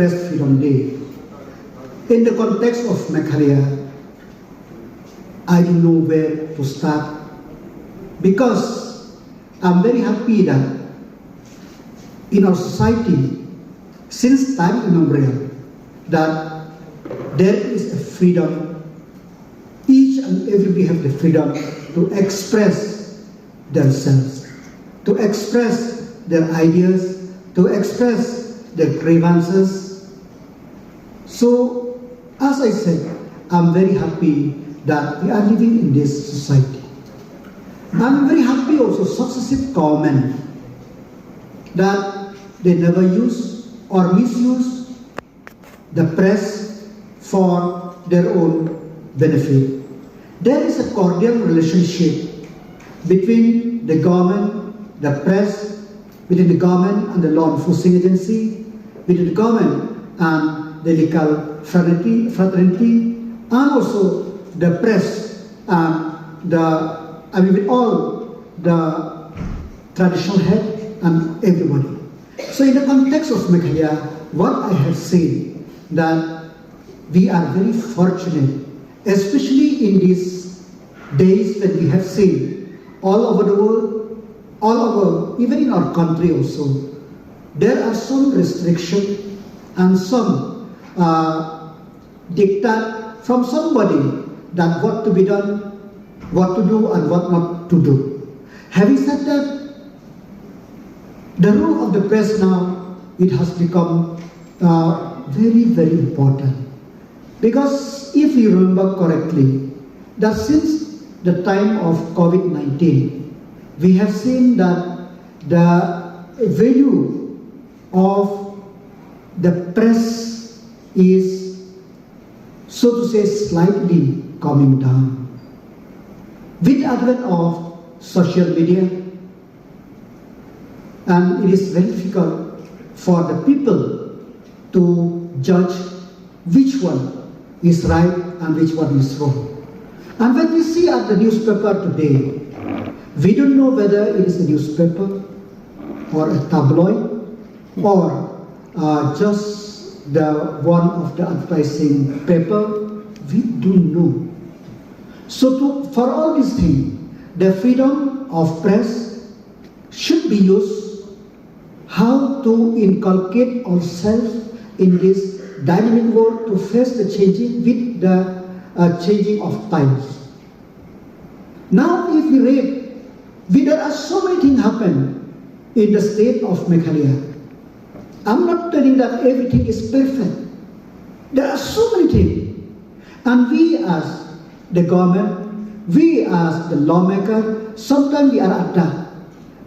Press Freedom Day. In the context of Meghalaya, I don't know where to start because I'm very happy that in our society, since time immemorial, that there is a freedom. Each and everybody have the freedom to express themselves, to express their ideas, to express their grievances. So, as I said, I'm very happy that we are living in this society. I'm very happy also successive government that they never use or misuse the press for their own benefit. There is a cordial relationship between the government, the press, between the government and the law enforcing agency, between the government and the legal fraternity, and also the press and with all the traditional head and everybody. So in the context of Meghalaya, what I have seen that we are very fortunate, especially in these days when we have seen all over the world, all over, even in our country also, there are some restrictions and some diktat from somebody that what to be done, what to do and what not to do. Having said that, the role of the press now, it has become very, very important. Because if you remember correctly, that since the time of COVID-19, we have seen that the value of the press is, so to say, slightly coming down. With the advent of social media, and it is very difficult for the people to judge which one is right and which one is wrong. And when we see at the newspaper today, we don't know whether it is a newspaper or a tabloid or just the one of the advertising paper. We don't know. So for all these things, the freedom of press should be used how to inculcate ourselves in this dynamic world to face the changing with the changing of times. Now if we read, there are so many things happen in the state of Meghalaya. I'm not telling that everything is perfect. There are so many things. And we as the government, we as the lawmaker, sometimes we are at that.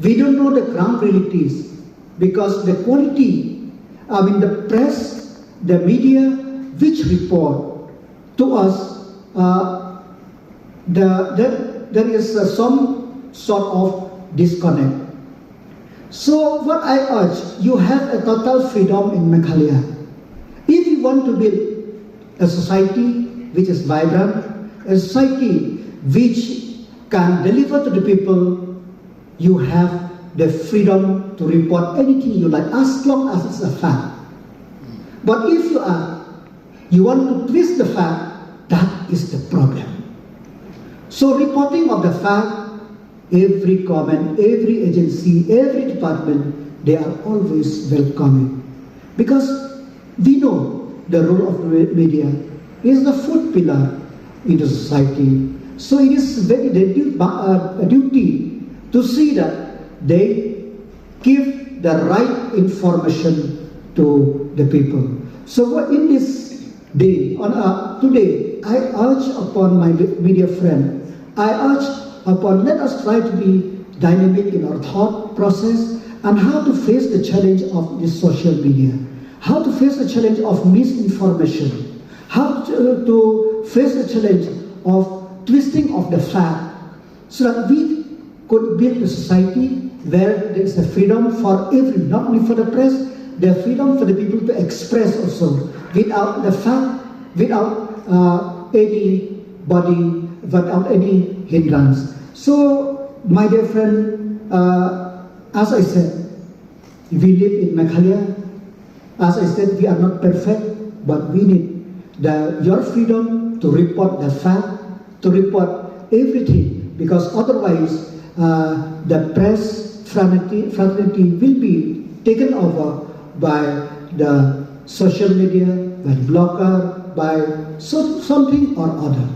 We don't know the ground realities because the quality, the press, the media, which report to us, there is some sort of disconnect. So what I urge, you have a total freedom in Meghalaya. If you want to build a society which is vibrant, a society which can deliver to the people, you have the freedom to report anything you like, as long as it's a fact. But if you want to twist the fact, that is the problem. So reporting of the fact, every government, every agency, every department, they are always welcoming. Because we know the role of the media is the fourth pillar in the society. So it is very a duty to see that they give the right information to the people. So in this day, today, I urge upon my media friend, I urge upon, let us try to be dynamic in our thought process and how to face the challenge of this social media, how to face the challenge of misinformation, how to face the challenge of twisting of the fact, so that we could build a society where there is a freedom for everyone, not only for the press, the freedom for the people to express also, without the fact, without anybody, without any hindrance. So, my dear friend, as I said, we live in Meghalaya, As I said, we are not perfect, but we need your freedom to report the fact, to report everything, because otherwise the press fraternity will be taken over by the social media, by the blogger, by something or other.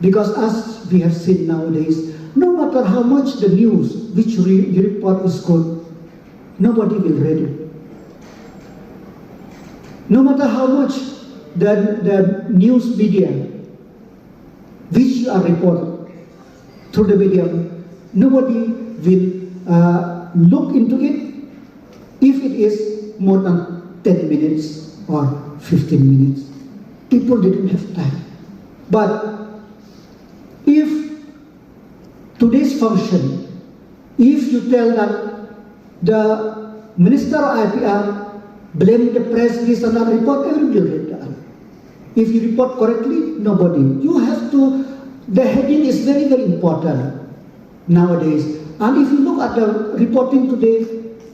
Because as we have seen nowadays, no matter how much the news which you report is good, nobody will read it. No matter how much the news media which you are reported through the medium, nobody will look into it if it is more than 10 minutes or 15 minutes. People didn't have time. But if today's function, if you tell that the Minister of IPR blame the press, this and that, report, everybody will read that. If you report correctly, nobody. You have to, the heading is very, very important nowadays. And if you look at the reporting today,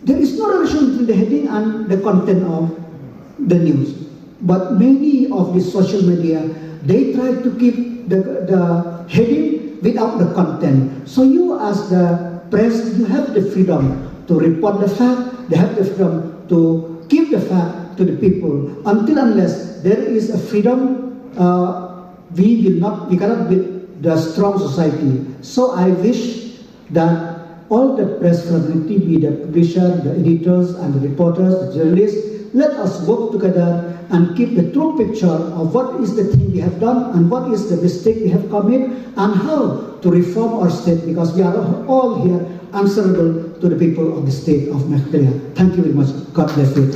there is no relation between the heading and the content of the news. But many of the social media, they try to keep the heading without the content. So you as the press, you have the freedom to report the fact, they have the freedom to give the fact to the people. Until unless there is a freedom, we cannot build the strong society. So I wish that all the press fraternity, be the publisher, the editors, and the reporters, the journalists, let us work together and keep the true picture of what is the thing we have done and what is the mistake we have committed and how to reform our state, because we are all here answerable to the people of the state of Meghalaya. Thank you very much. God bless you.